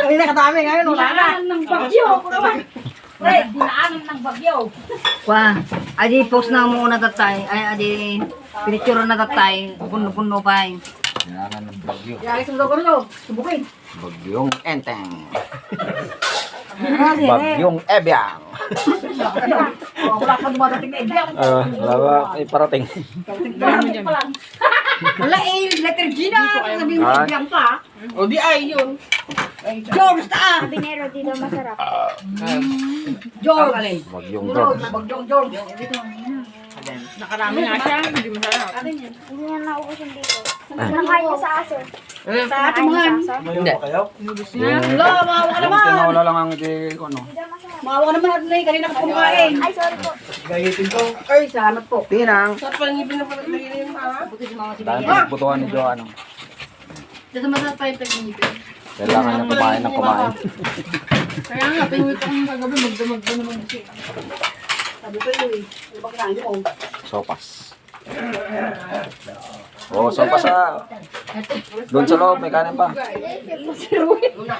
Kanina kadami ngayon, wala na. Dinaanan ng bagyo. Pre, dinaanan ng bagyo. Kwa, adi post na muna tatay. Ay, adi pinicture na tatay. Puno-puno pa. Kailangan ng bagyo. Yari sa lugar nyo, subukin. Bagyong enteng. Bagyong. Bagyong ebyang. Wala ka dumadating na ibiyang. Wala ba? Ay, parating. Wala eh, letter G na. Sabihin mo Ah. ibiyang pa. O di ay yun. George ta. Binero dito masarap. George. Bagyong George. George. Bagyong George. Nakarami nga siya, hindi masarap. Hindi na naubos yung dito. Nakain na sa aso. Sa Nakain na atumahan. sa aso. Hindi. Wala, maawa ka naman. Tinawala lang ang di ko ano. Hindi na masarap. Maawa ka naman at na kanina ka kumakain. Ay, sorry po. Ay, salamat po. Tinang. Sa pangipin na pala lagi na yung tama. Buti si mama si Dahil Bea. pinagbutuhan ni Jo ano. Dito masarap pa yung tag-inipin. Kailangan niya kumain ng kumain. Kaya nga, pinwit akong kagabi, magdamag na naman siya. Sabi ko yun eh. Ano ba kinain mo? Sopas. Oo, sopas sa... Doon sa loob, may kanin pa. Sa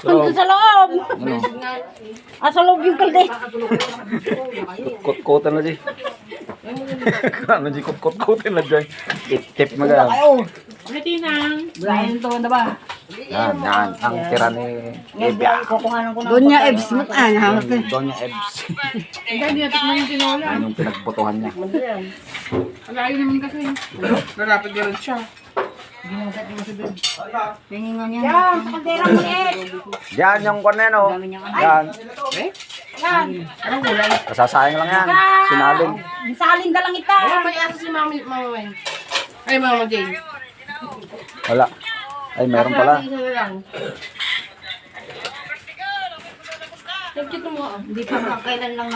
loob. Sa loob. Ano? Sa loob yung kalde. Kot-kotan na di. Ano di kot-kotan na dyan. Tip maga. Ayaw. Ay, Tinang. Brian to na ba? Yan, yan. Ang tira ni Ebya. Kukunganan ko na. Doon niya Ebs mo. Ah, nahamak eh. Doon yung Ebs. Hindi natin man yung tinola. Yan yung pinagbutuhan niya. Alayo naman kasi. Narapid na rin siya. Tingin nga niya. Yan, sa kaldera mo eh. Yan yung kunen o. Yan. Yan. Kasasayang lang yan. Sinalin. Salin ka lang ita. Wala pa yasa si Mama Wen. Ay, Mama Jane. Wala. Ay, meron pala. Isa na lang. Thank you to mo. Hindi pa kailan lang